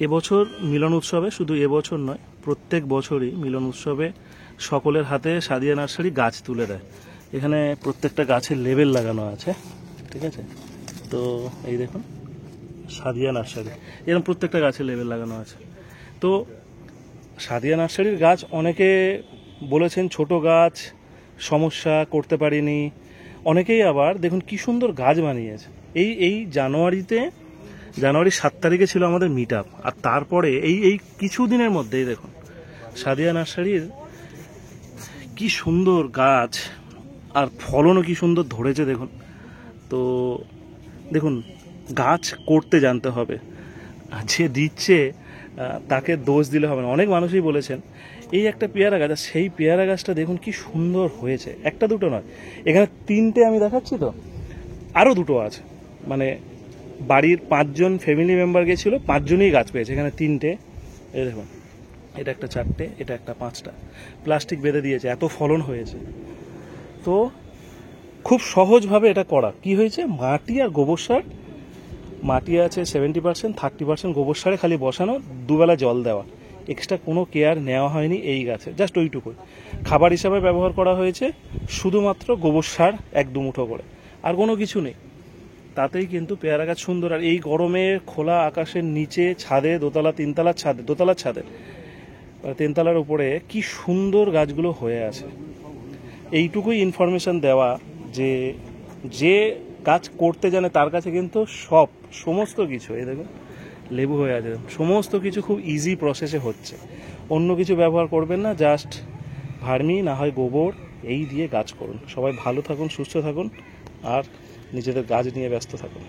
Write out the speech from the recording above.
এবছর মিলন উৎসবে, শুধু এবছর নয়, প্রত্যেক বছরই মিলন উৎসবে সকলের হাতে সাদিয়া নার্সারি গাছ তুলে দেয়। এখানে প্রত্যেকটা গাছের লেবেল লাগানো আছে, ঠিক আছে? তো এই দেখুন সাদিয়া নার্সারি, এরকম প্রত্যেকটা গাছের লেবেল লাগানো আছে। তো সাদিয়া নার্সারির গাছ অনেকে বলেছেন ছোট গাছ, সমস্যা, করতে পারিনি। অনেকেই আবার দেখুন কি সুন্দর গাছ বানিয়েছে। এই জানুয়ারি 7 তারিখে ছিল আমাদের মিট আপ, আর তারপরে এই কিছুদিনের মধ্যেই দেখুন সাদিয়া নার্সারির কি সুন্দর গাছ, আর ফলনও কি সুন্দর ধরেছে দেখুন। তো দেখুন, গাছ করতে জানতে হবে, যে দিচ্ছে তাকে দোষ দিলে হবে না। অনেক মানুষই বলেছেন এই একটা পেয়ারা গাছ, আর সেই পেয়ারা গাছটা দেখুন কি সুন্দর হয়েছে, একটা দুটো নয়, এখানে 3টে আমি দেখাচ্ছি, তো আরও 2টো আছে। মানে বাড়ির 5জন ফ্যামিলি মেম্বার গেছিলো, 5জনই গাছ পেয়েছে। এখানে 3টে, এই দেখুন, এটা একটা 4টে, এটা একটা 5টা, প্লাস্টিক বেঁধে দিয়েছে, এত ফলন হয়েছে। তো খুব সহজভাবে এটা করা। কি হয়েছে, মাটি আর গোবর সার, মাটি আছে 70%, 30% গোবর সারে খালি বসানো, দুবেলা জল দেওয়া, এক্সট্রা কোনো কেয়ার নেওয়া হয়নি এই গাছে, জাস্ট ওইটুকুই। খাবার হিসাবে ব্যবহার করা হয়েছে শুধুমাত্র গোবর সার 1-2 মুঠো করে, আর কোনো কিছু নেই। তাতেই কিন্তু পেয়ারা গাছ সুন্দর। আর এই গরমে খোলা আকাশের নিচে ছাদে, দোতলা 3তলার ছাদে, দোতলার ছাদে, 3তলার উপরে কি সুন্দর গাছগুলো হয়ে আছে। এইটুকুই ইনফরমেশন দেওয়া যে যে কাজ করতে জানে তার কাছে কিন্তু সমস্ত কিছু, এই দেখুন লেবু হয়ে আছে, সমস্ত কিছু খুব ইজি প্রসেসে হচ্ছে। অন্য কিছু ব্যবহার করবেন না, জাস্ট ভার্মি না হয় গোবর, এই দিয়ে গাছ করুন। সবাই ভালো থাকুন, সুস্থ থাকুন, আর নিজেদের গাছ নিয়ে ব্যস্ত থাকুন।